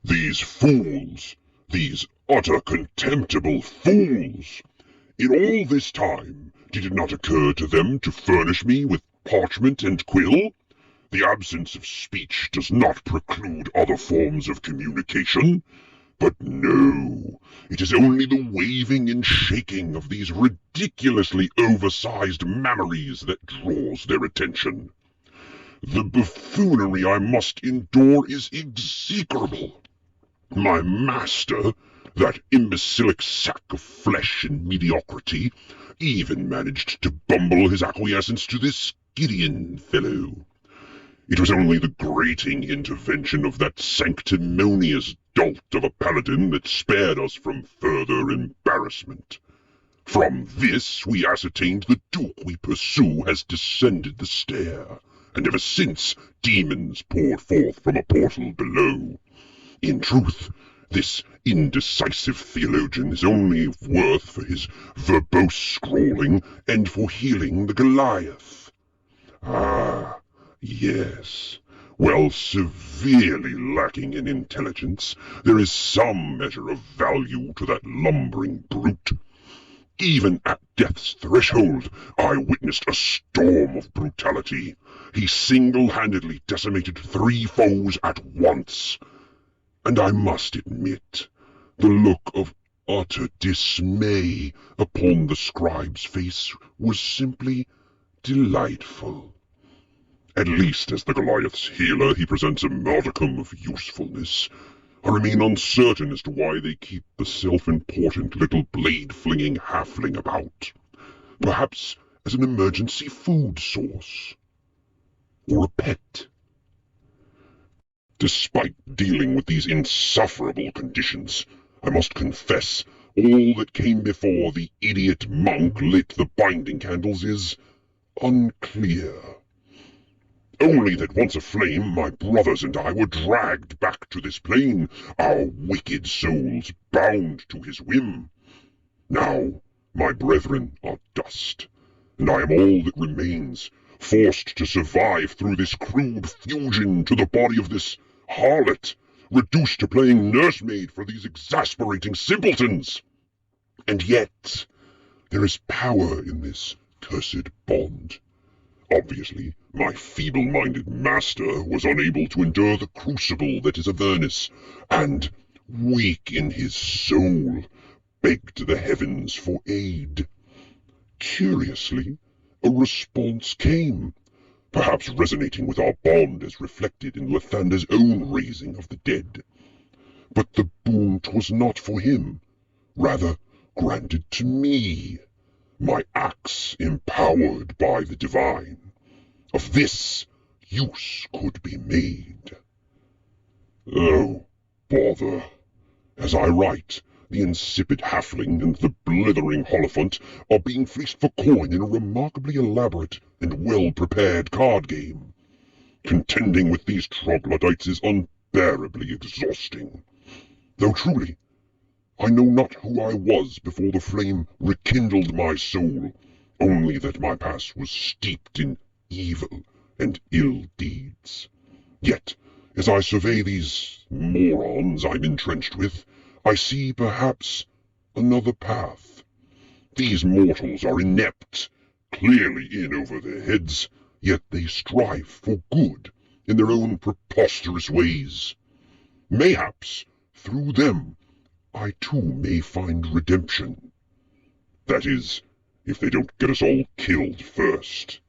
These fools! These utter contemptible fools! In all this time, did it not occur to them to furnish me with parchment and quill? The absence of speech does not preclude other forms of communication. But no, it is only the waving and shaking of these ridiculously oversized memories that draws their attention. The buffoonery I must endure is execrable. My master, that imbecilic sack of flesh and mediocrity, even managed to bumble his acquiescence to this Gideon fellow. It was only the grating intervention of that sanctimonious dolt of a paladin that spared us from further embarrassment. From this we ascertained the duke we pursue has descended the stair, and ever since demons poured forth from a portal below. In truth, this indecisive theologian is only of worth for his verbose scrawling and for healing the Goliath. Ah, yes. While severely lacking in intelligence, there is some measure of value to that lumbering brute. Even at death's threshold, I witnessed a storm of brutality. He single-handedly decimated 3 foes at once. And I must admit, the look of utter dismay upon the scribe's face was simply delightful. At least as the Goliath's healer he presents a modicum of usefulness. I remain uncertain as to why they keep the self-important little blade-flinging halfling about. Perhaps as an emergency food source. Or a pet. Despite dealing with these insufferable conditions, I must confess all that came before the idiot monk lit the binding candles is unclear. Only that once aflame, my brothers and I were dragged back to this plane, our wicked souls bound to his whim. Now my brethren are dust, and I am all that remains, forced to survive through this crude fusion to the body of this harlot, reduced to playing nursemaid for these exasperating simpletons. And yet, there is power in this cursed bond. Obviously, my feeble-minded master was unable to endure the crucible that is Avernus, and, weak in his soul, begged the heavens for aid. Curiously, a response came, perhaps resonating with our bond as reflected in Lathander's own raising of the dead. But the boon 'twas not for him, rather granted to me, my axe empowered by the divine. Of this use could be made. Oh, bother. As I write, the insipid halfling and the blithering Holophant are being fleeced for coin in a remarkably elaborate and well-prepared card game. Contending with these troglodytes is unbearably exhausting. Though truly, I know not who I was before the flame rekindled my soul, only that my past was steeped in evil and ill deeds. Yet, as I survey these morons I'm entrenched with, I see perhaps another path. These mortals are inept, clearly in over their heads, yet they strive for good in their own preposterous ways. Mayhaps, through them, I too may find redemption. That is, if they don't get us all killed first.